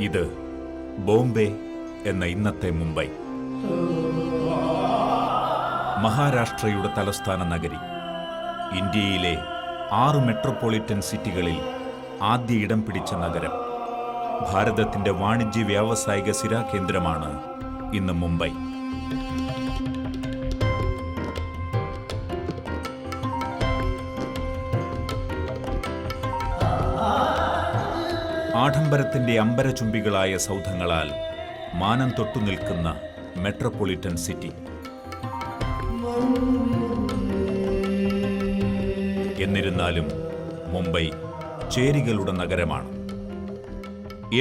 ഇത് ബോംബെ എന്ന ഇന്നത്തെ മുംബൈ. മഹാരാഷ്ട്രയുടെ തലസ്ഥാന നഗരി. ഇന്ത്യയിലെ 6 മെട്രോപൊളിറ്റൻ സിറ്റികളിൽ ആദ്യ ഇടം പിടിച്ച നഗരം. ഭാരതത്തിന്റെ വാണിജ്യ വ്യാവസായിക സ്ഥിരാകേന്ദ്രമാണ് ഇന്ന് മുംബൈ. ആഡംബരത്തിന്റെ അമ്പരചുംബികളായ സൗധങ്ങളാൽ മാനം തൊട്ടു നിൽക്കുന്ന മെട്രോപൊളിറ്റൻ സിറ്റി. എന്നിരുന്നാലും മുംബൈ ചേരികളുടെ നഗരമാണ്.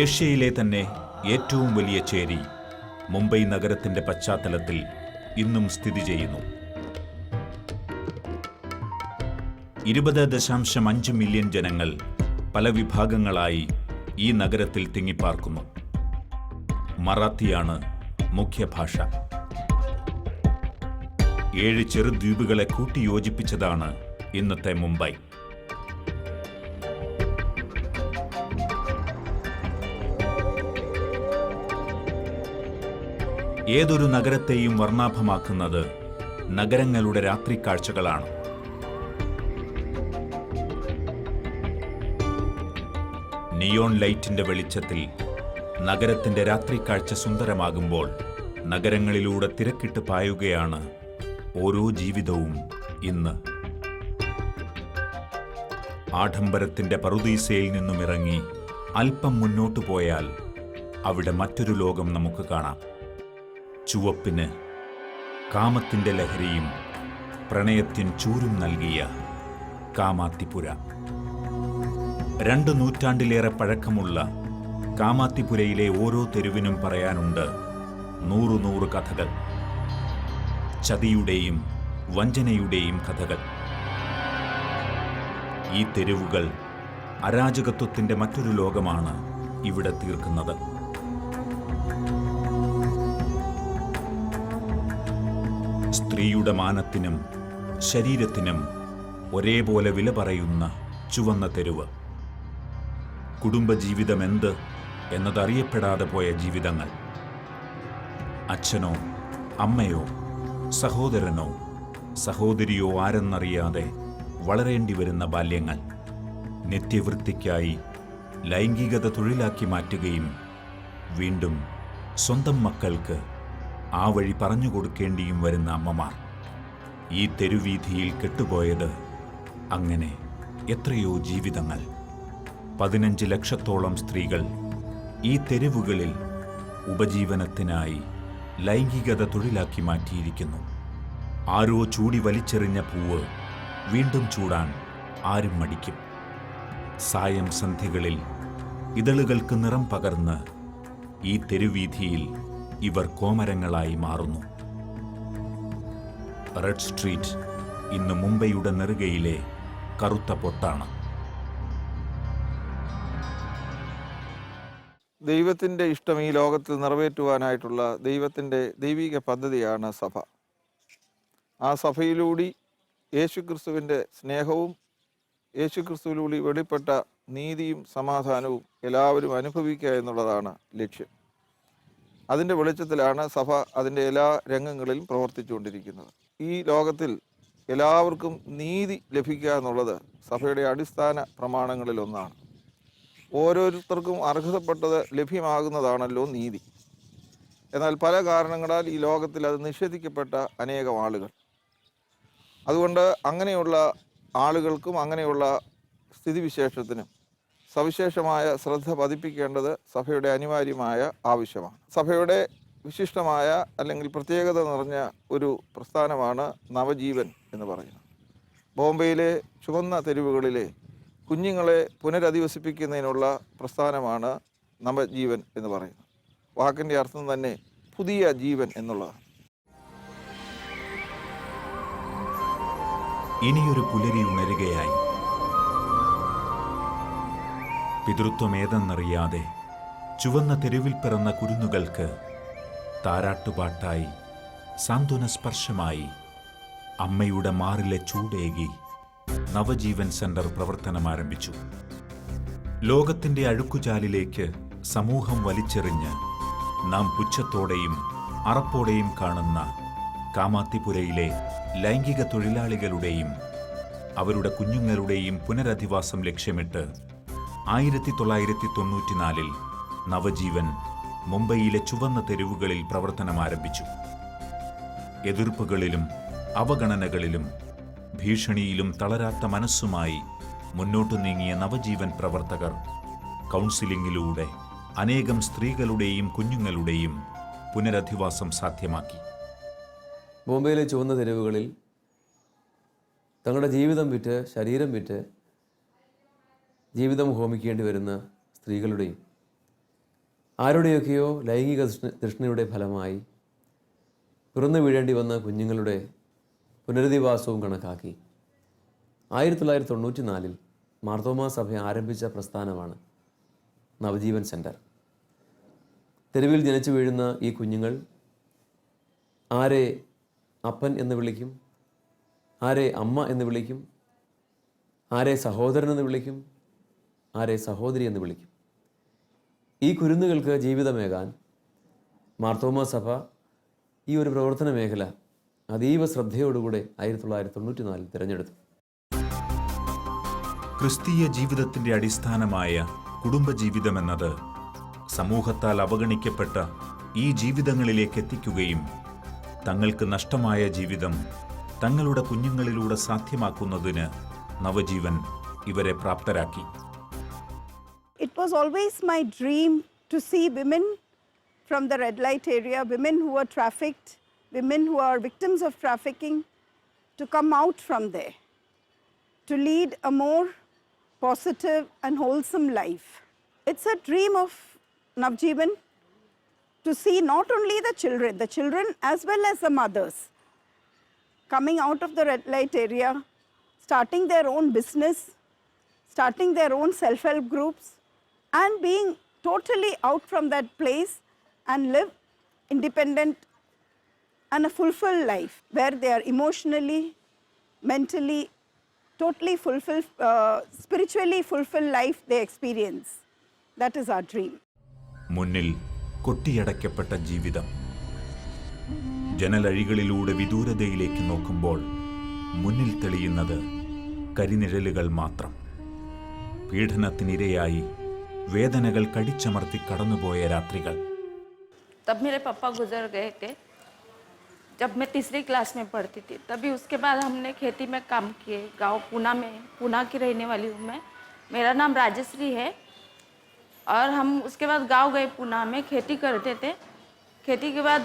ഏഷ്യയിലെ തന്നെ ഏറ്റവും വലിയ ചേരി മുംബൈ നഗരത്തിന്റെ പശ്ചാത്തലത്തിൽ ഇന്നും സ്ഥിതി ചെയ്യുന്നു. 20.5 മില്യൺ ജനങ്ങൾ പല വിഭാഗങ്ങളായി ഈ നഗരത്തിൽ തിങ്ങിപ്പാർക്കുന്നു. മറാത്തിയാണ് മുഖ്യഭാഷ. 7 ചെറുദ്വീപുകളെ കൂട്ടിയോജിപ്പിച്ചതാണ് ഇന്നത്തെ മുംബൈ. ഏതൊരു നഗരത്തെയും വർണ്ണാഭമാക്കുന്നത് നഗരങ്ങളുടെ രാത്രി കാഴ്ചകളാണ്. നിയോൺ ലൈറ്റിന്റെ വെളിച്ചത്തിൽ നഗരത്തിന്റെ രാത്രി കാഴ്ച സുന്ദരമാകുമ്പോൾ നഗരങ്ങളിലൂടെ തിരക്കിട്ട് പായുകയാണ് ഓരോ ജീവിതവും ഇന്ന്. ആഡംബരത്തിന്റെ പറുദീസയിൽ നിന്നും ഇറങ്ങി അല്പം മുന്നോട്ടു പോയാൽ അവിടെ മറ്റൊരു ലോകം നമുക്ക് കാണാം. ചുവപ്പിന് കാമത്തിന്റെ ലഹരിയും പ്രണയത്തിൻ ചൂരും നൽകിയ കാമാത്തിപുര. 2 നൂറ്റാണ്ടിലേറെ പഴക്കമുള്ള കാമാത്തിപുരയിലെ ഓരോ തെരുവിനും പറയാനുണ്ട് 100 കഥകൾ. ചതിയുടെയും വഞ്ചനയുടെയും കഥകൾ. ഈ തെരുവുകൾ അരാജകത്വത്തിന്റെ മറ്റൊരു ലോകമാണ് ഇവിടെ തീർക്കുന്നത്. സ്ത്രീയുടെ മാനത്തിനും ശരീരത്തിനും ഒരേപോലെ വില പറയുന്ന ചുവന്ന തെരുവ്. കുടുംബജീവിതം എന്ത് എന്നതറിയപ്പെടാതെ പോയ ജീവിതങ്ങൾ. അച്ഛനോ അമ്മയോ സഹോദരനോ സഹോദരിയോ ആരെന്നറിയാതെ വളരേണ്ടി വരുന്ന ബാല്യങ്ങൾ. നിത്യവൃത്തിക്കായി ലൈംഗികത തൊഴിലാക്കി മാറ്റുകയും വീണ്ടും സ്വന്തം മക്കൾക്ക് ആ വഴി പറഞ്ഞു കൊടുക്കേണ്ടിയും വരുന്ന അമ്മമാർ. ഈ തെരുവീഥിയിൽ കെട്ടുപോയത് അങ്ങനെ എത്രയോ ജീവിതങ്ങൾ. 15 ലക്ഷത്തോളം സ്ത്രീകൾ ഈ തെരുവുകളിൽ ഉപജീവനത്തിനായി ലൈംഗികത തൊഴിലാക്കി മാറ്റിയിരിക്കുന്നു. ആരോ ചൂടി വലിച്ചെറിഞ്ഞ പൂവ് വീണ്ടും ചൂടാൻ ആരും മടിക്കും. സായം സന്ധ്യകളിൽ ഇതളുകൾക്ക് നിറം പകർന്ന് ഈ തെരുവീഥിയിൽ ഇവർ കോമരങ്ങളായി മാറുന്നു. റെഡ് സ്ട്രീറ്റ് ഇന്ന് മുംബൈയുടെ നെറുകയിലെ കറുത്ത പൊട്ടാണ്. ദൈവത്തിൻ്റെ ഇഷ്ടം ഈ ലോകത്തിൽ നിറവേറ്റുവാനായിട്ടുള്ള ദൈവത്തിൻ്റെ ദൈവിക പദ്ധതിയാണ് സഭ. ആ സഭയിലൂടെ യേശുക്രിസ്തുവിൻ്റെ സ്നേഹവും യേശുക്രിസ്തുവിലൂടെ വെളിപ്പെട്ട നീതിയും സമാധാനവും എല്ലാവരും അനുഭവിക്കുക എന്നുള്ളതാണ് ലക്ഷ്യം. അതിൻ്റെ വെളിച്ചത്തിലാണ് സഭ അതിൻ്റെ എല്ലാ രംഗങ്ങളിലും പ്രവർത്തിച്ചുകൊണ്ടിരിക്കുന്നത്. ഈ ലോകത്തിൽ എല്ലാവർക്കും നീതി ലഭിക്കുക എന്നുള്ളത് സഭയുടെ അടിസ്ഥാന പ്രമാണങ്ങളിലൊന്നാണ്. ഓരോരുത്തർക്കും അർഹതപ്പെട്ടത് ലഭ്യമാകുന്നതാണല്ലോ നീതി. എന്നാൽ പല കാരണങ്ങളാൽ ഈ ലോകത്തിൽ അത് നിഷേധിക്കപ്പെട്ട അനേകം ആളുകൾ. അതുകൊണ്ട് അങ്ങനെയുള്ള ആളുകൾക്കും അങ്ങനെയുള്ള സ്ഥിതിവിശേഷത്തിനും സവിശേഷമായ ശ്രദ്ധ പതിപ്പിക്കേണ്ടത് സഭയുടെ അനിവാര്യമായ ആവശ്യമാണ്. സഭയുടെ വിശിഷ്ടമായ അല്ലെങ്കിൽ പ്രത്യേകത നിറഞ്ഞ ഒരു പ്രസ്ഥാനമാണ് നവജീവൻ എന്ന് പറയുന്നത്. ബോംബെയിലെ ചുവന്ന തെരുവുകളിലെ കുഞ്ഞുങ്ങളെ പുനരധിവസിപ്പിക്കുന്നതിനുള്ള പ്രസ്ഥാനമാണ് നവജീവൻ എന്ന് പറയുന്നത്. വാക്കിൻ്റെ അർത്ഥം തന്നെ പുതിയ ജീവൻ എന്നുള്ളതാണ്. ഇനിയൊരു പുലരി ഉണരുകയായി. പിതൃത്വമേതെന്നറിയാതെ ചുവന്ന തെരുവിൽ പിറന്ന കുരുന്നുകൾക്ക് താരാട്ടുപാട്ടായി സാന്ത്വന സ്പർശമായി അമ്മയുടെ മാറിലെ ചൂടേകി നവജീവൻ സെന്റർ പ്രവർത്തനം ആരംഭിച്ചു. ലോകത്തിന്റെ അഴുക്കുചാലിലേക്ക് സമൂഹം വലിച്ചെറിഞ്ഞ് നാം പുച്ഛത്തോടെയും അറപ്പോടെയും കാണുന്ന കാമാത്തിപുരയിലെ ലൈംഗിക തൊഴിലാളികളുടെയും അവരുടെ കുഞ്ഞുങ്ങളുടെയും പുനരധിവാസം ലക്ഷ്യമിട്ട് 1994 നവജീവൻ മുംബൈയിലെ ചുവന്ന തെരുവുകളിൽ പ്രവർത്തനമാരംഭിച്ചു. എതിർപ്പുകളിലും അവഗണനകളിലും ഭീഷണിയിലും തളരാത്ത മനസ്സുമായി മുന്നോട്ടു നീങ്ങിയ നവജീവൻ പ്രവർത്തകർ കൗൺസിലിംഗിലൂടെ അനേകം സ്ത്രീകളുടെയും കുഞ്ഞുങ്ങളുടെയും പുനരധിവാസം സാധ്യമാക്കി. ബോംബെയിലെ ചുവന്ന തെരുവുകളിൽ തങ്ങളുടെ ജീവിതം വിറ്റ്, ശരീരം വിറ്റ് ജീവിതം ഹോമിക്കേണ്ടി വരുന്ന സ്ത്രീകളുടെയും ആരുടെയൊക്കെയോ ലൈംഗിക തൃഷ്ണയുടെ ഫലമായി പിറന്നു വീഴേണ്ടി വന്ന കുഞ്ഞുങ്ങളുടെ പുനരധിവാസവും കണക്കാക്കി 1994 മാർത്തോമാ സഭ ആരംഭിച്ച പ്രസ്ഥാനമാണ് നവജീവൻ സെൻറ്റർ. തെരുവിൽ ജനിച്ചു വീഴുന്ന ഈ കുഞ്ഞുങ്ങൾ ആരെ അപ്പൻ എന്ന് വിളിക്കും, ആരെ അമ്മ എന്ന് വിളിക്കും, ആരെ സഹോദരൻ എന്ന് വിളിക്കും, ആരെ സഹോദരി എന്ന് വിളിക്കും. ഈ കുരുന്നുകൾക്ക് ജീവിതമേകാൻ മാർത്തോമാ സഭ ഈ ഒരു പ്രവർത്തന മേഖല അതീവ ശ്രദ്ധയോടുകൂടെ 1994 തിരഞ്ഞെടുത്തു. ക്രിസ്തീയ ജീവിതത്തിന്റെ അടിസ്ഥാനമായ കുടുംബജീവിതമെന്നത് സമൂഹത്താൽ അവഗണിക്കപ്പെട്ട ഈ ജീവിതങ്ങളിലേക്ക് എത്തിക്കുകയും തങ്ങൾക്ക് നഷ്ടമായ ജീവിതം തങ്ങളുടെ കുഞ്ഞുങ്ങളിലൂടെ സാധ്യമാക്കുന്നതിന് നവജീവൻ ഇവരെ പ്രാപ്തരാക്കി. It was always my dream to see women from the red light area, women who were trafficked, women who are victims of trafficking, to come out from there, to lead a more positive and wholesome life. It's a dream of Navjeevan to see not only the children as well as the mothers coming out of the red light area, starting their own business, starting their own self-help groups, and being totally out from that place and live independent and a fulfilled life where they are emotionally, mentally, totally fulfilled, spiritually fulfilled life they experience. That is our dream. മുന്നിൽ കൊട്ടിയടയ്ക്കപ്പെട്ട ജീവിതം. ജനലഴികളിലൂടെ വിദൂരതയിലേക്ക് നോക്കുമ്പോൾ മുന്നിൽ തെളിയുന്നത് കരിനിഴലുകൾ മാത്രം. പീഡനത്തിനിരയായി വേദനകൾ കടിച്ചമർത്തി കടന്നുപോയ രാത്രികൾ. तब मेरे पापा गुजर गए थे जब मैं तीसरी क्लास में पढ़ती थी. तभी उसके बाद हमने खेती में काम किए. गांव पूना की रहने वाली हूँ मैं. मेरा नाम राजश्री है. और हम उसके बाद गांव गए पूना में, खेती करते थे. खेती के बाद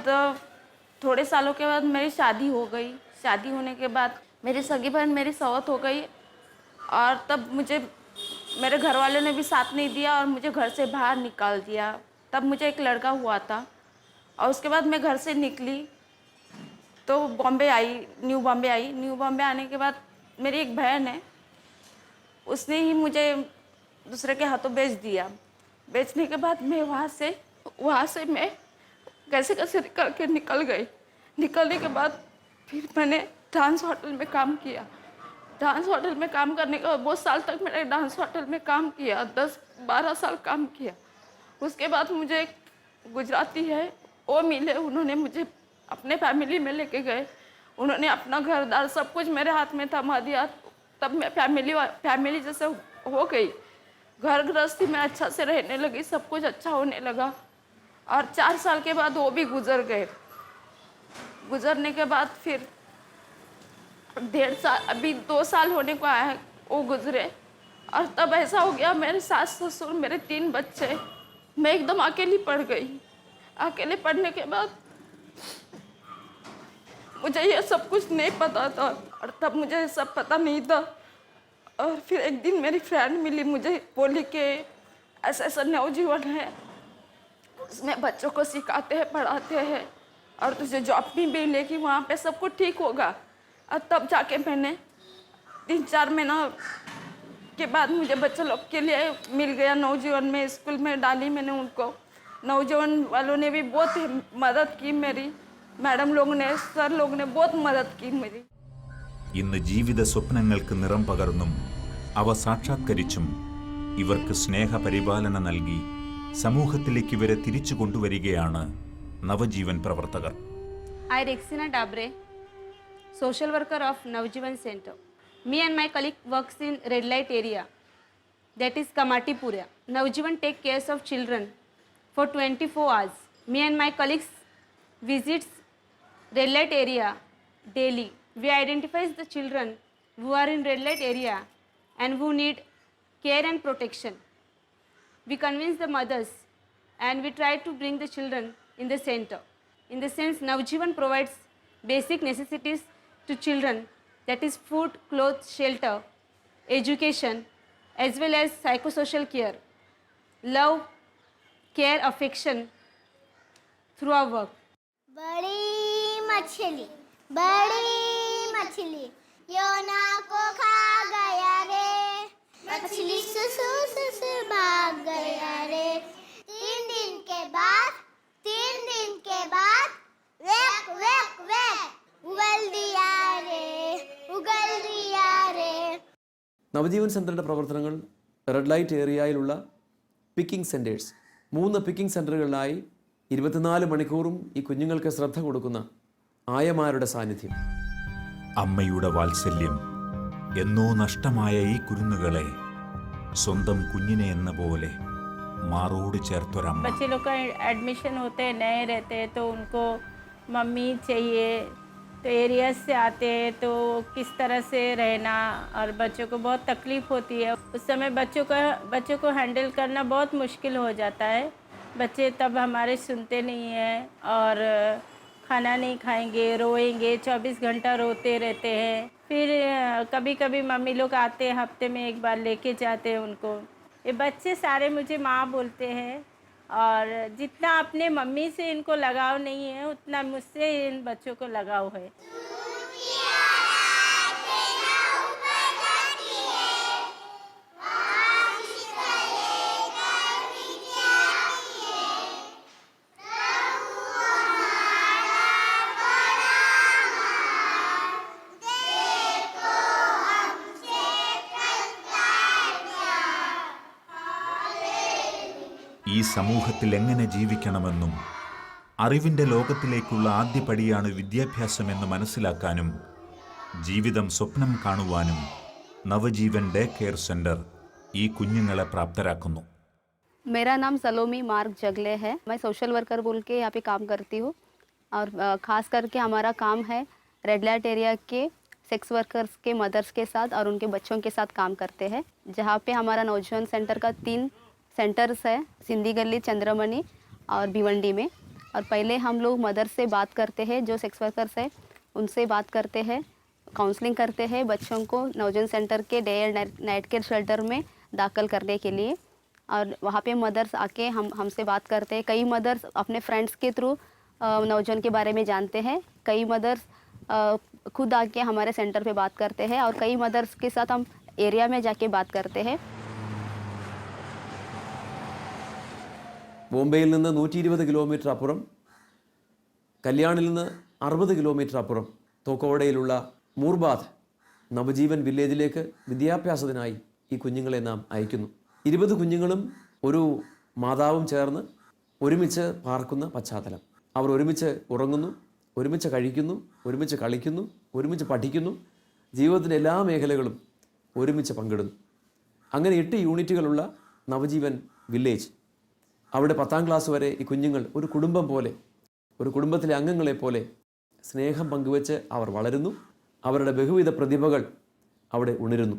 थोड़े सालों के बाद मेरी शादी हो गई. शादी होने के बाद मेरी सगी बहन मेरी सौत हो गई. और तब मुझे मेरे घर वालों ने भी साथ नहीं दिया और मुझे घर से बाहर निकाल दिया. तब मुझे एक लड़का हुआ था. और उसके बाद मैं घर से निकली तो न्यू बॉम्बे आई. न्यू बॉम्बे आने के बाद मेरी एक बहन है, उसने ही मुझे दूसरे के हाथों बेच दिया. बेचने के बाद मैं वहाँ से मैं कैसे निकल गई. निकलने के बाद फिर मैंने डांस होटल में काम किया. डांस होटल में काम करने के बाद बहुत साल तक मैंने डांस होटल में काम किया. 10-12 साल काम किया. उसके बाद मुझे एक गुजराती है, वो मिले. उन्होंने मुझे अपने फैमिली में लेके गए. उन्होंने अपना घरदार सब कुछ मेरे हाथ में थमा दिया. तब मैं फैमिली जैसे हो गई. घर गृहस्थी में अच्छा से रहने लगी, सब कुछ अच्छा होने लगा. और 4 साल के बाद वो भी गुजर गए. गुजरने के बाद फिर 1.5 साल, अभी 2 साल होने को आया है वो गुजरे. और तब ऐसा हो गया, मेरे सास ससुर, मेरे 3 बच्चे, मैं एकदम अकेली पड़ गई. अकेले पड़ने के बाद मुझे ये सब कुछ नहीं पता था. और तब मुझे सब पता नहीं था. और फिर एक दिन मेरी फ्रेंड मिली, मुझे बोली कि ऐसा नवजीवन है, उसमें बच्चों को सिखाते हैं, पढ़ाते हैं और तुझे जॉब भी मिलेगी, वहाँ पे सब कुछ ठीक होगा. और तब जाके मैंने 3-4 महीना के बाद मुझे बच्चे लोग के लिए मिल गया. नवजीवन में स्कूल में डाली मैंने उनको. नवजीवन वालों ने भी बहुत मदद की मेरी. मैडम लोग ने, सर लोग ने बहुत मदद की मेरी. ഇന്ന് ജീവിത സ്വപ്നങ്ങൾക്ക് നിറം പകർന്നും അവ സാക്ഷാത്കരിച്ചും ഇവർക്ക് സ്നേഹപരിപാലന നൽകി സമൂഹത്തിലേക്ക് ഇവരെ തിരിച്ചു കൊണ്ടുവരികയാണ് നവജീവൻ പ്രവർത്തകർ. I, Rexina Dabre, social worker of Navjivan Center. Me and my colleague works in red light area, that is Kamatipura. Navjivan take care of children for 24 hours. Me and my colleagues visits red light area daily. We identify the children who are in red light area and who need care and protection. We convince the mothers and we try to bring the children in the center. In the sense, Navjivan provides basic necessities to children, that is food, clothes, shelter, education, as well as psychosocial care, love, care, affection through our work. बड़ी मछली योना को खा गया रे, मछली सुसु सुसु भाग गया रे। 3 दिन के बाद वेक वेक वेक उगल दिया रे। നവജീവൻ സെൻ്ററിൻ്റെ പ്രവർത്തനങ്ങൾ റെഡ് ലൈറ്റ് ഏരിയയിലുള്ള പിക്കിംഗ് സെൻറ്റേഴ്സ്, 3 പിക്കിംഗ് സെൻറ്ററുകളിലായി 24 മണിക്കൂറും ഈ കുഞ്ഞുങ്ങൾക്ക് ശ്രദ്ധ കൊടുക്കുന്ന ആയമാരുടെ സാന്നിധ്യം. അമ്മയുടെ വാത്സല്യം എന്നോ നഷ്ടമായ ഈ കുരുന്നുകളെ സ്വന്തം കുഞ്ഞിനെ എന്ന പോലെ മാറോട് ചേർത്തൊരമ്മ. बच्चे लोग का एडमिशन होते हैं, नए रहते हैं, तो उनको मम्मी चाहिए, तो एरिया से आते हैं तो किस तरह से रहना, और बच्चों को बहुत तकलीफ़ होती है। उस समय बच्चों को हैंडल करना बहुत मुश्किल हो जाता है। बच्चे तब हमारे सुनते नहीं हैं और खाना नहीं खाएंगे, रोएंगे, 24 घंटा रोते रहते हैं। फिर कभी कभी मम्मी लोग आते हैं, हफ्ते में एक बार लेके जाते हैं उनको। ये बच्चे सारे मुझे माँ बोलते हैं, और जितना अपने मम्मी से इनको लगाव नहीं है उतना मुझसे इन बच्चों को लगाव है। ഈ സമൂഹത്തിൽ എങ്ങനെ ജീവിക്കണമെന്നും അറിവിൻ്റെ ലോകത്തിലേക്കുള്ള ആദ്യപടിയാണ് വിദ്യാഭ്യാസമെന്ന് മനസ്സിലാക്കാനും ജീവിതം സ്വപ്നം കാണുവാനും നവജീവൻ ഡേ കെയർ സെൻറ്റർ ഈ കുഞ്ഞുങ്ങളെ പ്രാപ്തരാക്കുന്നു. मेरा नाम सलोमी मार्ग जगले है। मैं सोशल वर्कर बोल के यहाँ पे काम करती हूँ, और ख़ास करके हमारा काम है रेड लाइट एरिया के सेक्स वर्कर्स के मदर्स के साथ और उनके बच्चों के साथ काम करते हैं। जहाँ पे हमारा नौजवान सेंटर का 3 सेंटर्स है, सिंधी गली, चंद्रमणि और भिवंडी में। और पहले हम लोग मदर से बात करते हैं, जो सेक्स वर्कर्स है उनसे बात करते हैं, काउंसलिंग करते हैं बच्चों को नवजन सेंटर के day and night care shelter में दाखिल करने के लिए। और वहाँ पे मदर्स आके हमसे बात करते हैं। कई मदर्स अपने फ्रेंड्स के थ्रू नवजन के बारे में जानते हैं, कई मदर्स खुद आके हमारे सेंटर पे बात करते हैं, और कई मदर्स के साथ हम एरिया में जाके बात करते हैं। ബോംബെയിൽ നിന്ന് 120 കിലോമീറ്റർ അപ്പുറം, കല്യാണിൽ നിന്ന് 60 കിലോമീറ്റർ അപ്പുറം തോക്കോവടയിലുള്ള മൂർബാദ് നവജീവൻ വില്ലേജിലേക്ക് വിദ്യാഭ്യാസത്തിനായി ഈ കുഞ്ഞുങ്ങളെ നാം അയക്കുന്നു. 20 കുഞ്ഞുങ്ങളും ഒരു മാതാവും ചേർന്ന് ഒരുമിച്ച് പാർക്കുന്ന പശ്ചാത്തലം. അവർ ഒരുമിച്ച് ഉറങ്ങുന്നു, ഒരുമിച്ച് കഴിക്കുന്നു, ഒരുമിച്ച് കളിക്കുന്നു, ഒരുമിച്ച് പഠിക്കുന്നു, ജീവിതത്തിൻ്റെ എല്ലാ മേഖലകളും ഒരുമിച്ച് പങ്കിടുന്നു. അങ്ങനെ 8 യൂണിറ്റുകളുള്ള നവജീവൻ വില്ലേജ്. അവിടെ 10ാം ക്ലാസ് വരെ ഈ കുഞ്ഞുങ്ങൾ ഒരു കുടുംബം പോലെ, ഒരു കുടുംബത്തിലെ അംഗങ്ങളെപ്പോലെ സ്നേഹം പങ്കുവെച്ച് അവർ വളരുന്നു. അവരുടെ ബഹുവിധ പ്രതിഭകൾ അവിടെ ഉണരുന്നു.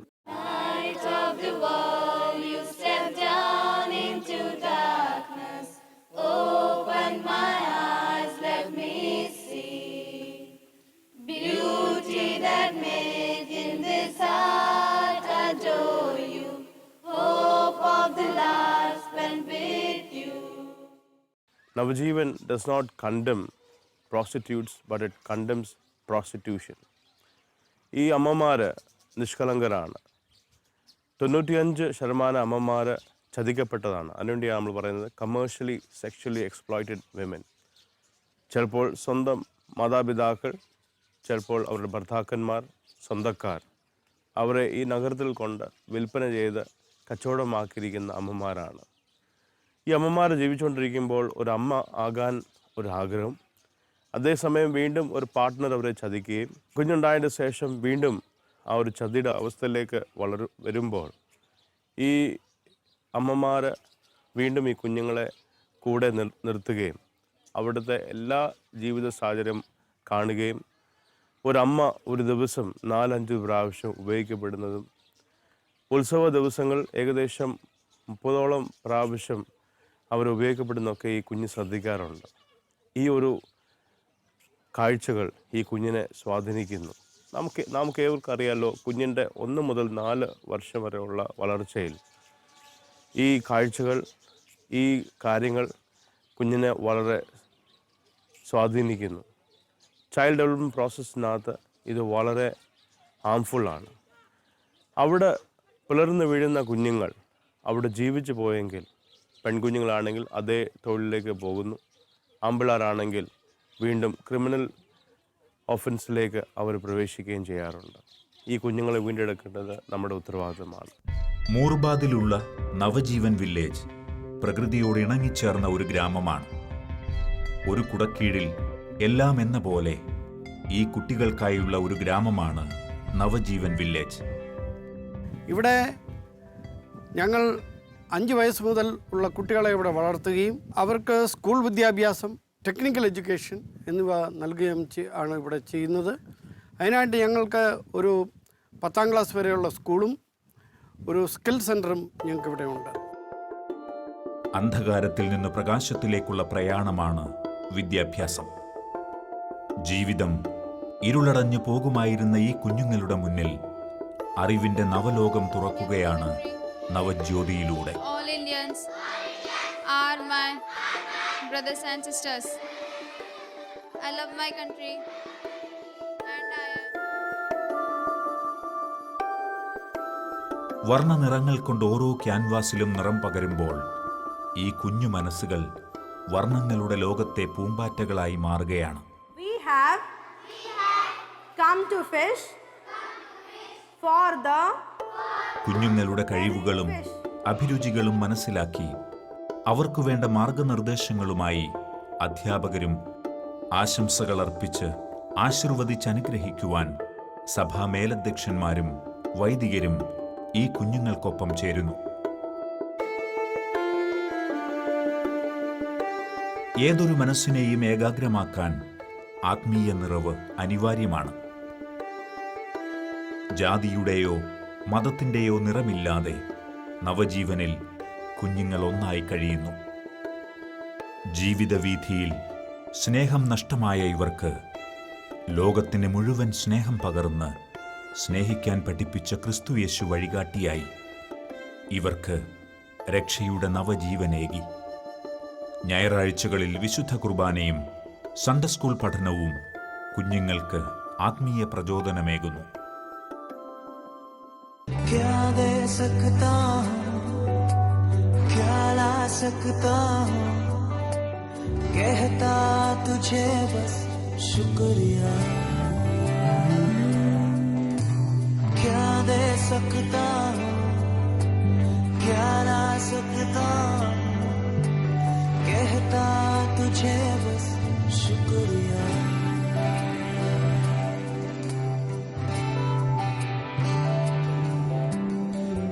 Navajivan does not condemn prostitutes, but it condemns prostitution. ഈ അമ്മമാർ നിഷ്കളങ്കരാണ്. 95% അമ്മമാർ ചതിക്കപ്പെട്ടതാണ്. അതിനുവേണ്ടിയാണ് നമ്മൾ പറയുന്നത് കമേഴ്ഷ്യലി സെക്ഷലി എക്സ്പ്ലോയിറ്റഡ് വിമൻ. ചിലപ്പോൾ സ്വന്തം മാതാപിതാക്കൾ, ചിലപ്പോൾ അവരുടെ ഭർത്താക്കന്മാർ, സ്വന്തക്കാർ അവരെ ഈ നഗരത്തിൽ കൊണ്ട് വിൽപ്പന ചെയ്ത് കച്ചവടമാക്കിയിരിക്കുന്ന അമ്മമാരാണ്. ഈ അമ്മമാർ ജീവിച്ചുകൊണ്ടിരിക്കുമ്പോൾ ഒരു അമ്മ ആകാൻ ഒരാഗ്രഹം, അതേസമയം വീണ്ടും ഒരു പാർട്ട്ണർ അവരെ ചതിക്കുകയും കുഞ്ഞുണ്ടായതിന് ശേഷം വീണ്ടും ആ ഒരു ചതിയുടെ അവസ്ഥയിലേക്ക് വരുമ്പോൾ ഈ അമ്മമാർ വീണ്ടും ഈ കുഞ്ഞുങ്ങളെ കൂടെ നിർത്തുകയും അവിടുത്തെ എല്ലാ ജീവിത സാഹചര്യം കാണുകയും ഒരമ്മ ഒരു ദിവസം 4-5 പ്രാവശ്യം ഉപയോഗിക്കപ്പെടുന്നതും ഉത്സവ ദിവസങ്ങൾ ഏകദേശം 30ഓളം പ്രാവശ്യം അവർ ഉപയോഗിക്കപ്പെടുന്നതൊക്കെ ഈ കുഞ്ഞ് ശ്രദ്ധിക്കാറുണ്ട്. ഈ ഒരു കാഴ്ചകൾ ഈ കുഞ്ഞിനെ സ്വാധീനിക്കുന്നു. നമുക്ക് ഏവർക്കും അറിയാമല്ലോ, കുഞ്ഞിൻ്റെ 1 മുതൽ 4 വർഷം വരെയുള്ള വളർച്ചയിൽ ഈ കാഴ്ചകൾ, ഈ കാര്യങ്ങൾ കുഞ്ഞിനെ വളരെ സ്വാധീനിക്കുന്നു. ചൈൽഡ് ഡെവലപ്മെൻറ്റ് പ്രോസസ്സിനകത്ത് ഇത് വളരെ ഹാംഫുള്ളാണ്. അവിടെ പിളർന്നു വീഴുന്ന കുഞ്ഞുങ്ങൾ അവിടെ ജീവിച്ചു പോയെങ്കിൽ, പെൺകുഞ്ഞുങ്ങളാണെങ്കിൽ അതേ തൊഴിലിലേക്ക് പോകുന്നു, ആമ്പിളാരാണെങ്കിൽ വീണ്ടും ക്രിമിനൽ ഒഫൻസിലേക്ക് അവർ പ്രവേശിക്കുകയും ചെയ്യാറുണ്ട്. ഈ കുഞ്ഞുങ്ങളെ വീണ്ടെടുക്കേണ്ടത് നമ്മുടെ ഉത്തരവാദിത്തമാണ്. മൂർബാദിലുള്ള നവജീവൻ വില്ലേജ് പ്രകൃതിയോട് ഇണങ്ങിച്ചേർന്ന ഒരു ഗ്രാമമാണ്. ഒരു കുടക്കീഴിൽ എല്ലാം എന്ന പോലെ ഈ കുട്ടികൾക്കായുള്ള ഒരു ഗ്രാമമാണ് നവജീവൻ വില്ലേജ്. ഇവിടെ ഞങ്ങൾ 5 വയസ്സ് മുതൽ ഉള്ള കുട്ടികളെ ഇവിടെ വളർത്തുകയും അവർക്ക് സ്കൂൾ വിദ്യാഭ്യാസം, ടെക്നിക്കൽ എഡ്യൂക്കേഷൻ എന്നിവ നൽകുകയും ആണ് ഇവിടെ ചെയ്യുന്നത്. അതിനായിട്ട് ഞങ്ങൾക്ക് ഒരു 10ാം ക്ലാസ് വരെയുള്ള സ്കൂളും ഒരു സ്കിൽ സെൻ്ററും ഞങ്ങൾക്ക് ഇവിടെ ഉണ്ട്. അന്ധകാരത്തിൽ നിന്ന് പ്രകാശത്തിലേക്കുള്ള പ്രയാണമാണ് വിദ്യാഭ്യാസം. ജീവിതം ഇരുളടഞ്ഞു പോകുമായിരുന്ന ഈ കുഞ്ഞുങ്ങളുടെ മുന്നിൽ അറിവിന്റെ നവലോകം തുറക്കുകയാണ് നവജ്യോതിയിലൂടെ. All Indians are my brothers and sisters. I love my country and I am. വർണ്ണനിറങ്ങൾ കൊണ്ട് ഓരോ ക്യാൻവാസിലും നിറം പകരുമ്പോൾ ഈ കുഞ്ഞു മനസ്സുകൾ വർണ്ണങ്ങളുടെ ലോകത്തെ പൂമ്പാറ്റകളായി മാറുകയാണ്. We have come to fish for the കുഞ്ഞുങ്ങളുടെ കഴിവുകളും അഭിരുചികളും മനസ്സിലാക്കി അവർക്കു വേണ്ട മാർഗനിർദ്ദേശങ്ങളുമായി അധ്യാപകരും ആശംസകൾ അർപ്പിച്ച് ആശീർവദിച്ചനുഗ്രഹിക്കുവാൻ സഭാ മേലധ്യക്ഷന്മാരും വൈദികരും ഈ കുഞ്ഞുങ്ങൾക്കൊപ്പം ചേരുന്നു. ഏതൊരു മനസ്സിനെയും ഏകാഗ്രമാക്കാൻ ആത്മീയ നിറവ് അനിവാര്യമാണ്. ജാതിയുടെയോ മതത്തിൻ്റെയോ നിറമില്ലാതെ നവജീവനിൽ കുഞ്ഞുങ്ങൾ ഒന്നായി കഴിയുന്നു. ജീവിതവീഥിയിൽ സ്നേഹം നഷ്ടമായ ഇവർക്ക് ലോകത്തിന് മുഴുവൻ സ്നേഹം പകർന്ന് സ്നേഹിക്കാൻ പഠിപ്പിച്ച ക്രിസ്തുയേശു വഴികാട്ടിയായി ഇവർക്ക് രക്ഷയുടെ നവജീവനേകി. ഞായറാഴ്ചകളിൽ വിശുദ്ധ കുർബാനയും സൺഡേ സ്കൂൾ പഠനവും കുഞ്ഞുങ്ങൾക്ക് ആത്മീയ പ്രചോദനമേകുന്നു. क्या दे सकता हूँ, क्या ला सकता हूँ, कहता तुझे बस शुक्रिया. क्या दे सकता हूँ, क्या ला सकता हूँ, कहता तुझे बस शुक्रिया.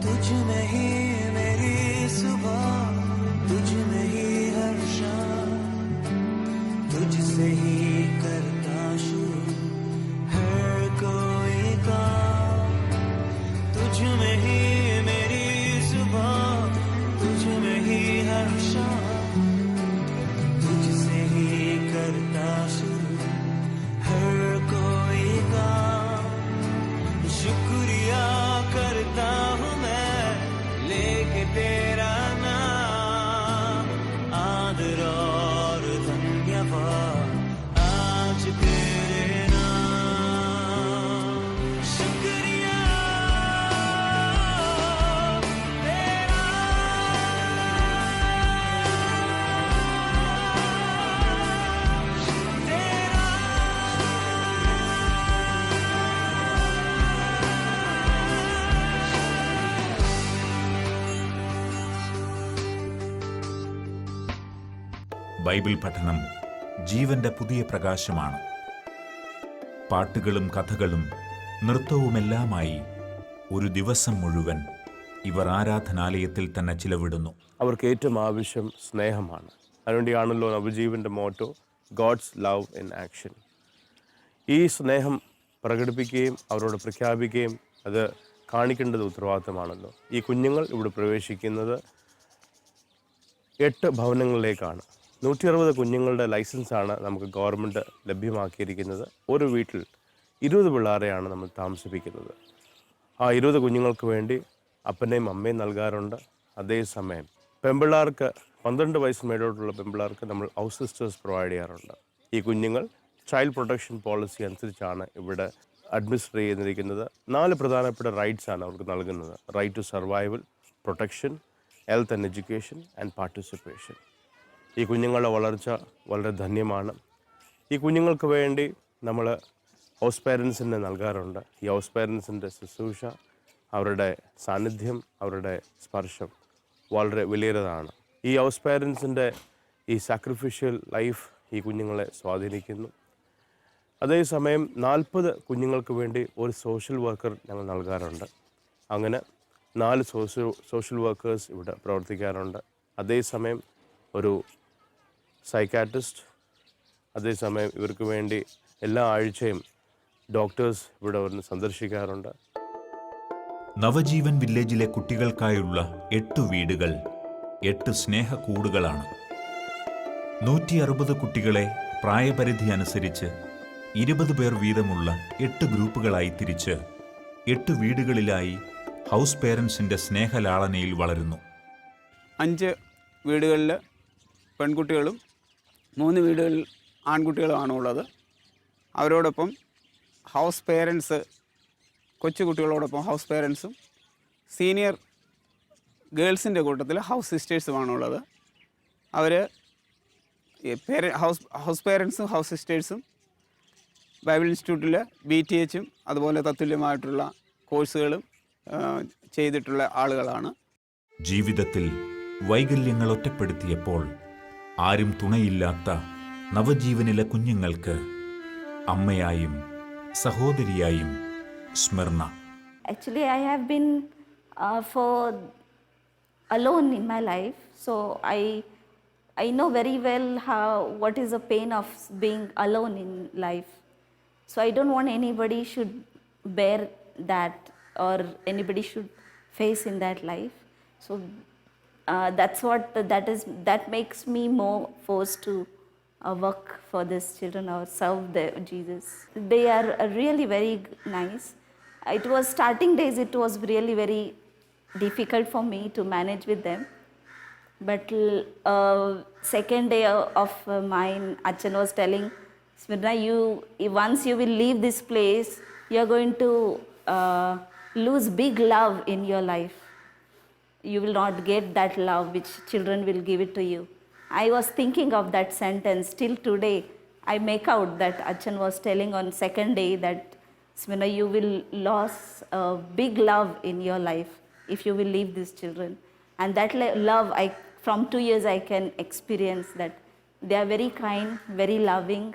तुझ में ही मेरी सुबह, तुझ में ही हर शाम, तुझसे ही करता शुरू हर कोई काम. तुझ में ही मेरी सुबह, तुझ में ही हर शाम, तुझसे ही करता शुरू ബൈബിൾ പഠനം ജീവന്റെ പുതിയ പ്രകാശമാണ്. പാട്ടുകളും കഥകളും നൃത്തവുമെല്ലാമായി ഒരു ദിവസം മുഴുവൻ ഇവർ ആരാധനാലയത്തിൽ തന്നെ ചിലവിടുന്നു. അവർക്ക് ഏറ്റവും ആവശ്യം സ്നേഹമാണ്. അതിനുവേണ്ടിയാണല്ലോ നവജീവൻ്റെ motto God's love in action. ഈ സ്നേഹം പ്രകടിപ്പിക്കുകയും അവരോട് പ്രഖ്യാപിക്കുകയും അത് കാണിക്കേണ്ടത് ഉത്തരവാദിത്തമാണല്ലോ. ഈ കുഞ്ഞുങ്ങൾ ഇവിടെ പ്രവേശിക്കുന്നത് 8 ഭവനങ്ങളിലേക്കാണ്. 160 കുഞ്ഞുങ്ങളുടെ ലൈസൻസാണ് നമുക്ക് ഗവൺമെൻറ് ലഭ്യമാക്കിയിരിക്കുന്നത്. ഒരു വീട്ടിൽ 20 പിള്ളേരെയാണ് നമ്മൾ താമസിപ്പിക്കുന്നത്. ആ 20 കുഞ്ഞുങ്ങൾക്ക് വേണ്ടി അപ്പനെയും അമ്മയും നൽകാറുണ്ട്. അതേസമയം പെൺപിള്ളേർക്ക് 12 വയസ്സിന് മേലോട്ടുള്ള പെൺപിള്ളേർക്ക് നമ്മൾ ഹൗസ് സിസ്റ്റേഴ്സ് പ്രൊവൈഡ് ചെയ്യാറുണ്ട്. ഈ കുഞ്ഞുങ്ങൾ ചൈൽഡ് പ്രൊട്ടക്ഷൻ പോളിസി അനുസരിച്ചാണ് ഇവിടെ അഡ്മിനിസ്റ്റർ ചെയ്തിരിക്കുന്നത്. 4 പ്രധാനപ്പെട്ട റൈറ്റ്സാണ് അവർക്ക് നൽകുന്നത്. Right to survival, protection, health and education and participation. ഈ കുഞ്ഞുങ്ങളുടെ വളർച്ച വളരെ ധന്യമാണ്. ഈ കുഞ്ഞുങ്ങൾക്ക് വേണ്ടി നമ്മൾ ഹൗസ് പേരൻസിനെ നൽകാറുണ്ട്. ഈ ഹൗസ് പേരൻസിൻ്റെ ശുശ്രൂഷ, അവരുടെ സാന്നിധ്യം, അവരുടെ സ്പർശം വളരെ വിലയേറതാണ്. ഈ ഹൗസ് പേരൻസിൻ്റെ ഈ സാക്രിഫിഷ്യൽ ലൈഫ് ഈ കുഞ്ഞുങ്ങളെ സ്വാധീനിക്കുന്നു. അതേസമയം 40 കുഞ്ഞുങ്ങൾക്ക് വേണ്ടി ഒരു സോഷ്യൽ വർക്കർ ഞങ്ങൾ നൽകാറുണ്ട്. അങ്ങനെ 4 സോഷ്യൽ വർക്കേഴ്സ് ഇവിടെ പ്രവർത്തിക്കാറുണ്ട്. അതേസമയം ഒരു സൈക്കാട്രിസ്റ്റ്, അതേസമയം ഇവർക്ക് വേണ്ടി എല്ലാ ആഴ്ചയും ഡോക്ടേഴ്സ് ഇവിടെ വന്ന് സന്ദർശിക്കാറുണ്ട്. നവജീവൻ വില്ലേജിലെ കുട്ടികൾക്കായുള്ള 8 വീടുകൾ 8 സ്നേഹക്കൂടുകളാണ്. 160 കുട്ടികളെ പ്രായപരിധി അനുസരിച്ച് 20 പേർ വീതമുള്ള 8 ഗ്രൂപ്പുകളായി തിരിച്ച് 8 വീടുകളിലായി ഹൗസ് പേരൻസിൻ്റെ സ്നേഹലാളനയിൽ വളരുന്നു. 5 വീടുകളിൽ പെൺകുട്ടികളും 3 വീടുകളിൽ ആൺകുട്ടികളുമാണ് ഉള്ളത്. അവരോടൊപ്പം ഹൗസ് പേരൻസ്, കൊച്ചുകുട്ടികളോടൊപ്പം ഹൗസ് പേരൻസും സീനിയർ ഗേൾസിൻ്റെ കൂട്ടത്തിൽ ഹൗസ് സിസ്റ്റേഴ്സുമാണുള്ളത്. അവർ ഹൗസ് പേരൻസും ഹൗസ് സിസ്റ്റേഴ്സും ബൈബിൾ ഇൻസ്റ്റിറ്റ്യൂട്ടിൽ BTHും അതുപോലെ തത്തുല്യമായിട്ടുള്ള കോഴ്സുകളും ചെയ്തിട്ടുള്ള ആളുകളാണ്. ജീവിതത്തിൽ വൈകല്യങ്ങൾ ഒറ്റപ്പെടുത്തിയപ്പോൾ ആരും തുണയില്ലാത്ത നവജീവനിലെ കുഞ്ഞുങ്ങൾക്ക് അമ്മയായും സഹോദരിയായും സ്മരണ. Actually, I have been alone in my life, so I know very well what is the pain of being alone in life. So I don't want anybody should bear that or anybody should face in that life. So that makes me more forced to work for these children or serve Jesus. They are really very nice. It was starting days, it was really very difficult for me to manage with them. But second day of mine, Achan was telling, Smirna, once you will leave this place, you are going to lose big love in your life. You will not get that love which children will give it to you. I was thinking of that sentence. Till today, I make out that Achan was telling on second day that, Smirna, you will lose big love in your life if you will leave these children. And that love, from 2 years I can experience that. They are very kind, very loving,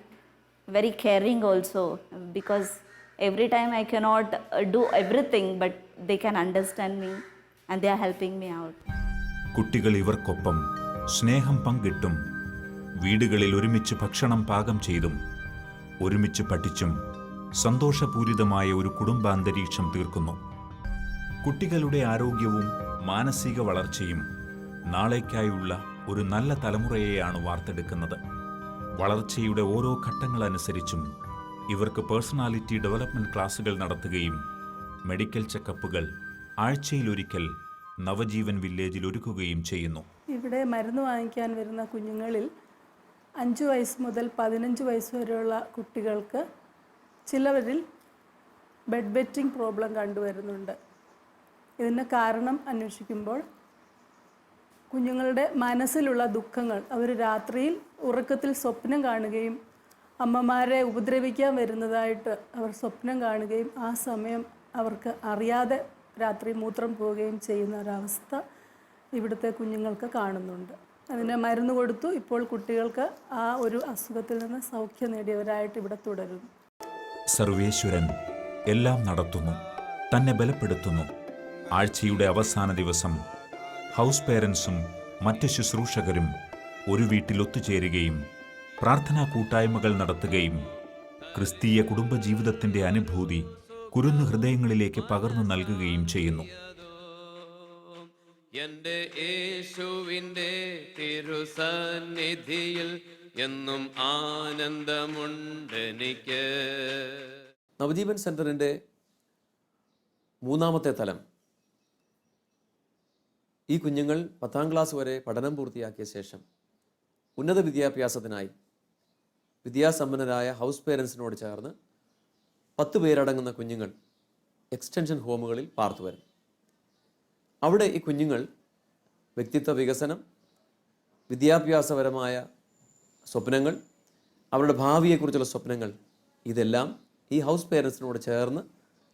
very caring also, because every time I cannot do everything, but they can understand me and they are helping me out. കുട്ടികൾ ഇവർക്കൊപ്പം സ്നേഹം പങ്കിട്ടും വീടുകളിൽ ഒരുമിച്ച് ഭക്ഷണം പാകം ചെയ്തും ഒരുമിച്ച് പഠിച്ചും സന്തോഷപൂരിതമായ ഒരു കുടുംബാന്തരീക്ഷം തീർക്കുന്നു. കുട്ടികളുടെ ആരോഗ്യവും മാനസിക വളർച്ചയും നാളേക്കായുള്ള ഒരു നല്ല തലമുറയെയാണ് വാർത്തെടുക്കുന്നത്. വളർച്ചയുടെ ഓരോ ഘട്ടങ്ങളനുസരിച്ചും ഇവർക്ക് പേഴ്സണാലിറ്റി ഡെവലപ്മെൻറ്റ് ക്ലാസുകൾ നടത്തുകയും മെഡിക്കൽ ചെക്കപ്പുകൾ ആഴ്ചയിലൊരിക്കൽ നവജീവൻ വില്ലേജിൽ ഒരുക്കുകയും ചെയ്യുന്നു. ഇവിടെ മരുന്ന് വാങ്ങിക്കാൻ വരുന്ന കുഞ്ഞുങ്ങളിൽ 5 വയസ്സ് മുതൽ 15 വയസ്സ് വരെയുള്ള കുട്ടികൾക്ക് ചിലവരിൽ ബെഡ് വെറ്റിംഗ് പ്രോബ്ലം കണ്ടുവരുന്നുണ്ട്. ഇതിന് കാരണം അന്വേഷിക്കുമ്പോൾ കുഞ്ഞുങ്ങളുടെ മനസ്സിലുള്ള ദുഃഖങ്ങൾ, അവർ രാത്രിയിൽ ഉറക്കത്തിൽ സ്വപ്നം കാണുകയും അമ്മമാരെ ഉപദ്രവിക്കാൻ വരുന്നതായിട്ട് അവർ സ്വപ്നം കാണുകയും ആ സമയം അവർക്ക് അറിയാതെ രാത്രി മൂത്രം പോവുകയും ചെയ്യുന്ന ഒരവസ്ഥ ഇവിടുത്തെ കുഞ്ഞുങ്ങൾക്ക് കാണുന്നുണ്ട്. അതിന് മരുന്ന് കൊടുത്തു. ഇപ്പോൾ കുട്ടികൾക്ക് ആ ഒരു അസുഖത്തിൽ നിന്ന് സൗഖ്യം നേടിയവരായിട്ട് ഇവിടെ തുടരുന്നു. സർവേശ്വരൻ എല്ലാം നടത്തുന്നു, തന്നെ ബലപ്പെടുത്തുന്നു. ആഴ്ചയുടെ അവസാന ദിവസം ഹൗസ് പേരൻസും മറ്റ് ശുശ്രൂഷകരും ഒരു വീട്ടിൽ ഒത്തുചേരുകയും പ്രാർത്ഥനാ കൂട്ടായ്മകൾ നടത്തുകയും ക്രിസ്തീയ കുടുംബജീവിതത്തിൻ്റെ അനുഭൂതി കുരുന്നു ഹൃദയങ്ങളിലേക്ക് പകർന്നു നൽകുകയും ചെയ്യുന്നു. എന്റെ യേശുവിൻ്റെ തിരുസന്നിധിയിൽ എന്നും ആനന്ദമുണ്ടെനിക്ക്. നവജീവൻ സെൻ്ററിൻ്റെ മൂന്നാമത്തെ തലം, ഈ കുഞ്ഞുങ്ങൾ 10ാം ക്ലാസ് വരെ പഠനം പൂർത്തിയാക്കിയ ശേഷം ഉന്നത വിദ്യാഭ്യാസത്തിനായി വിദ്യാസമ്പന്നരായ ഹൗസ് പേരൻസിനോട് ചേർന്ന് 10 പേരടങ്ങുന്ന കുഞ്ഞുങ്ങൾ എക്സ്റ്റൻഷൻ ഹോമുകളിൽ പാർത്തു വരും. അവിടെ ഈ കുഞ്ഞുങ്ങൾ വ്യക്തിത്വ വികസനം, വിദ്യാഭ്യാസപരമായ സ്വപ്നങ്ങൾ, അവരുടെ ഭാവിയെക്കുറിച്ചുള്ള സ്വപ്നങ്ങൾ, ഇതെല്ലാം ഈ ഹൗസ് പേരൻസിനോട് ചേർന്ന്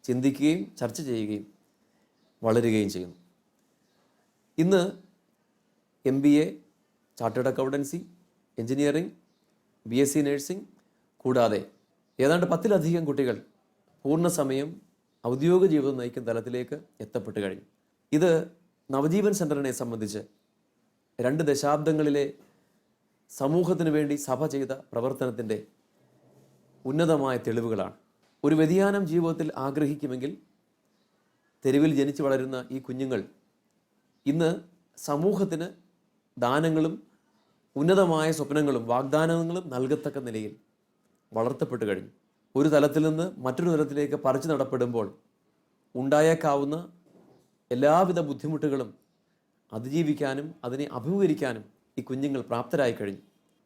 ചിന്തിക്കുകയും ചർച്ച ചെയ്യുകയും വളരുകയും ചെയ്യുന്നു. ഇന്ന് MBA, chartered accountancy, engineering, BSc nursing കൂടാതെ ഏതാണ്ട് 10-ലധികം കുട്ടികൾ പൂർണ്ണസമയം ഔദ്യോഗിക ജീവിതം നയിക്കുന്ന തലത്തിലേക്ക് എത്തപ്പെട്ട് കഴിഞ്ഞു. ഇത് നവജീവൻ സെൻ്ററിനെ സംബന്ധിച്ച് 2 ദശാബ്ദങ്ങളിലെ സമൂഹത്തിന് വേണ്ടി സഭ ചെയ്ത പ്രവർത്തനത്തിൻ്റെ ഉന്നതമായ തെളിവുകളാണ്. ഒരു വ്യതിയാനം ജീവിതത്തിൽ ആഗ്രഹിക്കുമെങ്കിൽ തെരുവിൽ ജനിച്ചു വളരുന്ന ഈ കുഞ്ഞുങ്ങൾ ഇന്ന് സമൂഹത്തിന് ദാനങ്ങളും ഉന്നതമായ സ്വപ്നങ്ങളും വാഗ്ദാനങ്ങളും നൽകത്തക്ക നിലയിൽ വളർത്തപ്പെട്ട് കഴിഞ്ഞു. ഒരു തലത്തിൽ നിന്ന് മറ്റൊരു തലത്തിലേക്ക് പറിച്ചു നടപ്പെടുമ്പോൾ ഉണ്ടായേക്കാവുന്ന എല്ലാവിധ ബുദ്ധിമുട്ടുകളും അതിജീവിക്കാനും അതിനെ അഭിമുഖീകരിക്കാനും ഈ കുഞ്ഞുങ്ങൾ പ്രാപ്തരായി കഴിഞ്ഞു.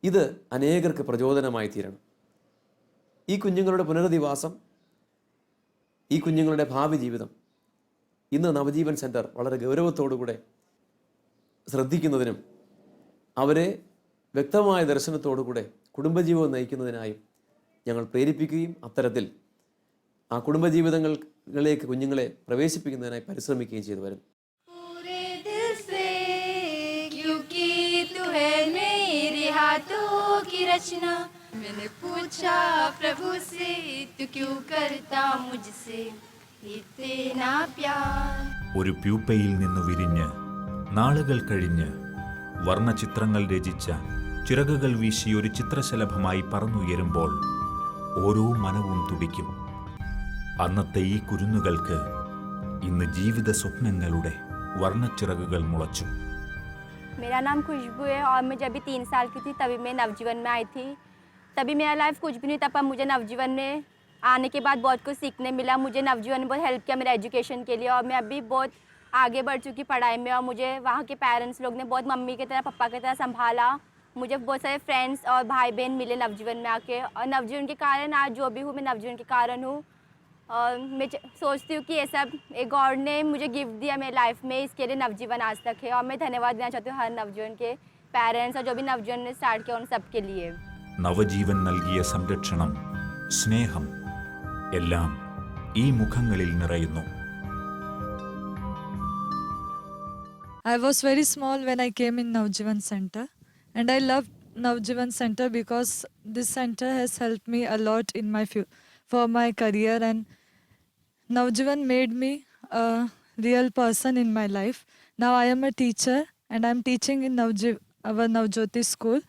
ഇത് അനേകർക്ക് പ്രചോദനമായി തീരണം. ഈ കുഞ്ഞുങ്ങളുടെ പുനരധിവാസം, ഈ കുഞ്ഞുങ്ങളുടെ ഭാവി ജീവിതം ഇന്ന് നവജീവൻ സെൻ്റർ വളരെ ഗൗരവത്തോടുകൂടെ ശ്രദ്ധിക്കുന്നതിനും അവരെ വ്യക്തമായ ദർശനത്തോടുകൂടെ കുടുംബജീവിതം നയിക്കുന്നതിനായും ഞങ്ങൾ പ്രേരിപ്പിക്കുകയും അത്തരത്തിൽ ആ കുടുംബജീവിതങ്ങളിലേക്ക് കുഞ്ഞുങ്ങളെ പ്രവേശിപ്പിക്കുന്നതിനായി പരിശ്രമിക്കുകയും ചെയ്തു വരുന്നു. मैंने पूछा प्रभु से तू क्यों करता मुझसे इतना प्यार. ഒരു പ്യൂപ്പയിൽ നിന്ന് വിരിഞ്ഞ് നാളുകൾ കഴിഞ്ഞ് വർണ്ണചിത്രങ്ങൾ രചിച്ച ചിറകുകൾ വീശി ഒരു ചിത്രശലഭമായി പറന്നുയരുമ്പോൾ ഓരോ മനവും തുടിക്കും. അന്നത്തെ ഈ കുരുന്നുകൾക്ക് ഇന്ന് ജീവിത സ്വപ്നങ്ങളുടെ വർണ്ണച്ചിറകുകൾ മുളച്ചു. मेरा नाम खुशबू है और मैं जब भी 3 साल की थी तभी मैं नवजीवन में आई थी. तभी मेरा लाइफ कुछ भी नहीं था, पर मुझे नवजीवन में आने के बाद बहुत कुछ सीखने मिला. मुझे नवजीवन ने बहुत हेल्प किया मेरे एजुकेशन के लिए और मैं अभी बहुत आगे बढ़ चुकी पढ़ाई में. और मुझे वहाँ के पेरेंट्स लोग ने बहुत मम्मी की तरह पापा की तरह संभाला. मुझे बहुत सारे फ्रेंड्स और भाई बहन मिले नवजीवन में आके, और नवजीवन के कारण आज जो भी हूँ मैं नवजीवन के कारण हूँ. और मैं सोचती हूँ कि ये सब एक गॉड ने मुझे गिफ्ट दिया मेरी लाइफ में, इसके लिए नवजीवन आज तक है. और मैं धन्यवाद देना चाहती हूँ हर नवजीवन के पेरेंट्स और जो भी नवजीवन ने स्टार्ट किया उन सब के लिए. നവജീവൻ നൽകിയ സംരക്ഷണം, സ്നേഹം എല്ലാം ഈ മുഖങ്ങളിൽ നിറയുന്നു. I was very small when I came in Navjivan Center, and I love Navjivan Center because this center has helped me a lot in for my career, and Navjivan made me a real person in my life. Now I am a teacher and I am teaching in our Navjyoti school,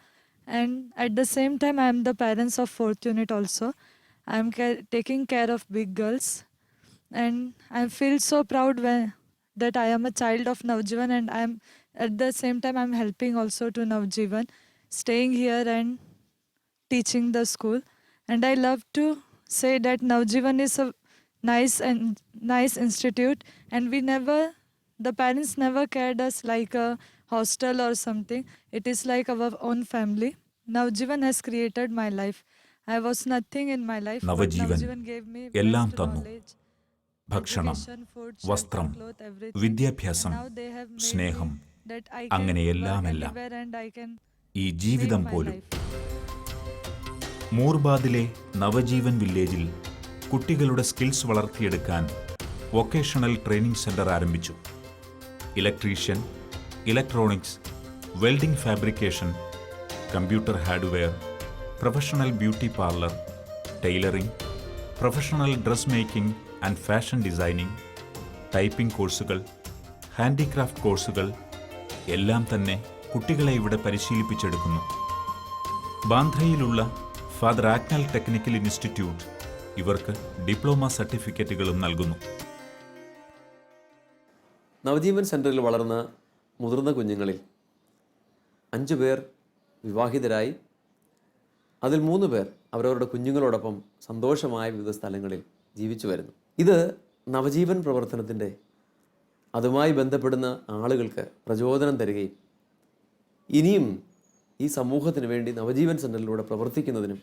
and at the same time I am the parents of 4th unit also. I am taking care of big girls, and I feel so proud that I am a child of Navjivan, and I am at the same time I am helping also to Navjivan, staying here and teaching the school. And I love to say that Navjivan is a nice institute, and the parents never cared us like a hostel or something. It is like our own family. Navjivan has created my life. I was nothing in my life, but Navjivan gave me എല്ലാം best തന്നു. knowledge, ഭക്ഷണം, education, food, വസ്ത്രം, shelter, cloth, everything. വിദ്യാഭ്യാസം, Now they have made സ്നേഹം, me that I അങ്ങനെ can work എല്ലാമെല്ലാം. anywhere and I can ഈ ജീവിതം live my പോലും. life. മൂർബാദിലെ നവജീവൻ വില്ലേജിൽ കുട്ടികളുടെ സ്കിൽസ് വളർത്തിയെടുക്കാൻ വൊക്കേഷണൽ ട്രെയിനിംഗ് സെന്റർ ആരംഭിച്ചു. Electrician, electronics, welding fabrication, computer hardware, professional beauty parlour, tailoring, professional dress making and fashion designing, typing കോഴ്സുകൾ, handicraft കോഴ്സുകൾ എല്ലാം തന്നെ കുട്ടികളെ ഇവിടെ പരിശീലിപ്പിച്ചെടുക്കുന്നു. ബാന്ദ്രയിലുള്ള ഫാദർ ആക്നൽ ടെക്നിക്കൽ ഇൻസ്റ്റിറ്റ്യൂട്ട് ഇവർക്ക് ഡിപ്ലോമ സർട്ടിഫിക്കറ്റുകളും നൽകുന്നു. നവജീവൻ സെൻറ്ററിൽ വളർന്ന മുതിർന്ന കുഞ്ഞുങ്ങളിൽ 5 പേർ വിവാഹിതരായി. അതിൽ 3 പേർ അവരവരുടെ കുഞ്ഞുങ്ങളോടൊപ്പം സന്തോഷമായ വിവിധ സ്ഥലങ്ങളിൽ ജീവിച്ചു വരുന്നു. ഇത് നവജീവൻ പ്രവർത്തനത്തിൻ്റെ അതുമായി ബന്ധപ്പെടുന്ന ആളുകൾക്ക് പ്രചോദനം തരികയും ഇനിയും ഈ സമൂഹത്തിന് വേണ്ടി നവജീവൻ സെൻറ്ററിലൂടെ പ്രവർത്തിക്കുന്നതിനും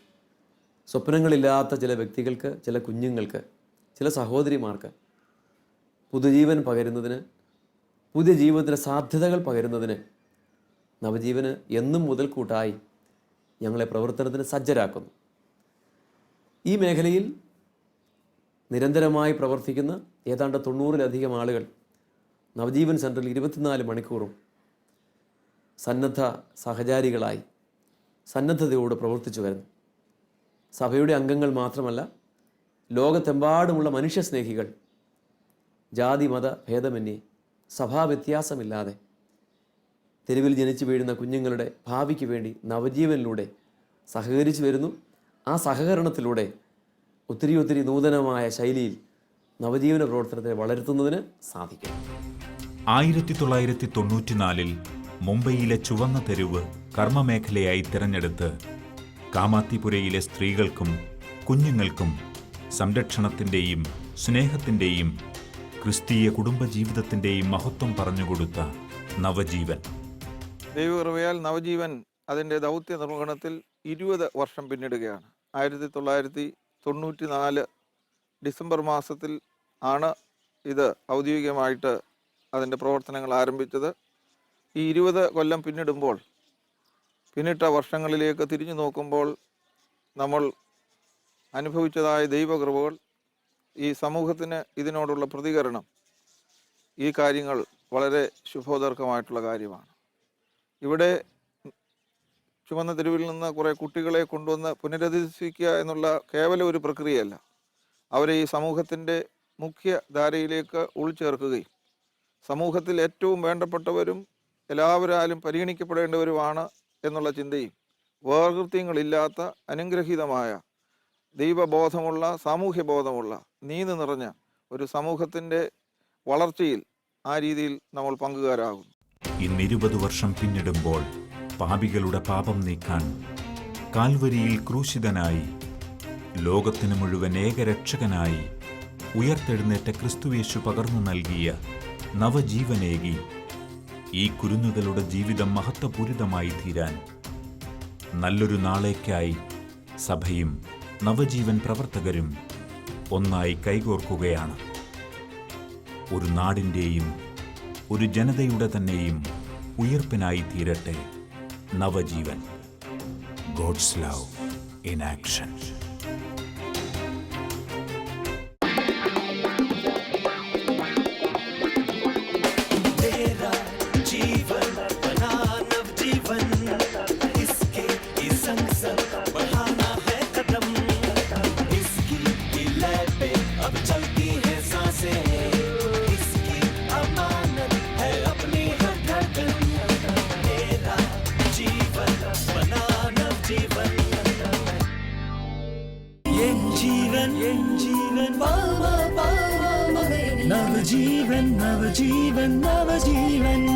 സ്വപ്നങ്ങളില്ലാത്ത ചില വ്യക്തികൾക്ക്, ചില കുഞ്ഞുങ്ങൾക്ക്, ചില സഹോദരിമാർക്ക് പുതുജീവൻ പകരുന്നതിന്, പുതിയ ജീവിതത്തിൻ്റെ സാധ്യതകൾ പകരുന്നതിന് നവജീവന് എന്നും മുതൽക്കൂട്ടായി ഞങ്ങളെ പ്രവർത്തനത്തിന് സജ്ജരാക്കുന്നു. ഈ മേഖലയിൽ നിരന്തരമായി പ്രവർത്തിക്കുന്ന ഏതാണ്ട് 90-ലധികം ആളുകൾ നവജീവൻ സെൻറ്ററിൽ 24 മണിക്കൂറും സന്നദ്ധ സഹചാരികളായി സന്നദ്ധതയോട് പ്രവർത്തിച്ചു വരുന്നു. സഭയുടെ അംഗങ്ങൾ മാത്രമല്ല, ലോകത്തെമ്പാടുമുള്ള മനുഷ്യസ്നേഹികൾ ജാതി മത ഭേദമന്യേ സഭാവ്യത്യാസമില്ലാതെ തെരുവിൽ ജനിച്ചു വീഴുന്ന കുഞ്ഞുങ്ങളുടെ ഭാവിക്ക് വേണ്ടി നവജീവനിലൂടെ സഹകരിച്ചു വരുന്നു. ആ സഹകരണത്തിലൂടെ ഒത്തിരി നൂതനമായ ശൈലിയിൽ നവജീവന പ്രവർത്തനത്തെ വളർത്തുന്നതിന് സാധിക്കും. 1994 മുംബൈയിലെ ചുവന്ന തെരുവ് കർമ്മമേഖലയായി തിരഞ്ഞെടുത്ത് കാമാത്തിപുരയിലെ സ്ത്രീകൾക്കും കുഞ്ഞുങ്ങൾക്കും സംരക്ഷണത്തിൻ്റെയും സ്നേഹത്തിൻ്റെയും ക്രിസ്തീയ കുടുംബജീവിതത്തിൻ്റെയും മഹത്വം പറഞ്ഞുകൊടുത്ത നവജീവൻ. ദൈവകൃപയാൽ നവജീവൻ അതിൻ്റെ ദൗത്യ നിർവഹണത്തിൽ 20 വർഷം പിന്നിടുകയാണ്. 1994 ഡിസംബർ മാസത്തിൽ ആണ് ഇത് ഔദ്യോഗികമായിട്ട് അതിൻ്റെ പ്രവർത്തനങ്ങൾ ആരംഭിച്ചത്. ഈ 20 കൊല്ലം പിന്നിടുമ്പോൾ, പിന്നിട്ട വർഷങ്ങളിലേക്ക് തിരിഞ്ഞു നോക്കുമ്പോൾ നമ്മൾ അനുഭവിച്ചതായ ദൈവകൃപകൾ, ഈ സമൂഹത്തിന് ഇതിനോടുള്ള പ്രതികരണം, ഈ കാര്യങ്ങൾ വളരെ ശുഭോദർക്കമായിട്ടുള്ള കാര്യമാണ്. ഇവിടെ ചുവന്ന തെരുവിൽ നിന്ന് കുറേ കുട്ടികളെ കൊണ്ടുവന്ന് പുനരധിവസിക്കുക എന്നുള്ള കേവല ഒരു പ്രക്രിയയല്ല, അവരെ ഈ സമൂഹത്തിൻ്റെ മുഖ്യധാരയിലേക്ക് ഉൾച്ചേർക്കുകയും സമൂഹത്തിൽ ഏറ്റവും വേണ്ടപ്പെട്ടവരും എല്ലാവരാലും പരിഗണിക്കപ്പെടേണ്ടവരുമാണ് എന്നുള്ള ചിന്തയും വേർകൃത്യങ്ങളില്ലാത്ത അനുഗ്രഹീതമായ ദൈവബോധമുള്ള, സാമൂഹ്യബോധമുള്ള, നീതി നിറഞ്ഞ ഒരു സമൂഹത്തിൻ്റെ വളർച്ചയിൽ ആ രീതിയിൽ നമ്മൾ പങ്കുകാരാകും. ഇന്ന് 20 വർഷം പിന്നിടുമ്പോൾ പാപികളുടെ പാപം നീക്കാൻ കാൽവരിയിൽ ക്രൂശിതനായി ലോകത്തിന് മുഴുവൻ ഏകരക്ഷകനായി ഉയർത്തെഴുന്നേറ്റ ക്രിസ്തുയേശു പകർന്നു നൽകിയ നവജീവനേകി ഈ കുരുന്നുകളുടെ ജീവിതം മഹത്വപൂരിതമായി തീരാൻ നല്ലൊരു നാളേക്കായി സഭയും നവജീവൻ പ്രവർത്തകരും ഒന്നായി കൈകോർക്കുകയാണ്. ഒരു നാടിൻ്റെയും ഒരു ജനതയുടെ തന്നെയും ഉയർപ്പിനായി തീരട്ടെ നവജീവൻ. God's love in action. नवजीवन नवजीवन नवजीवन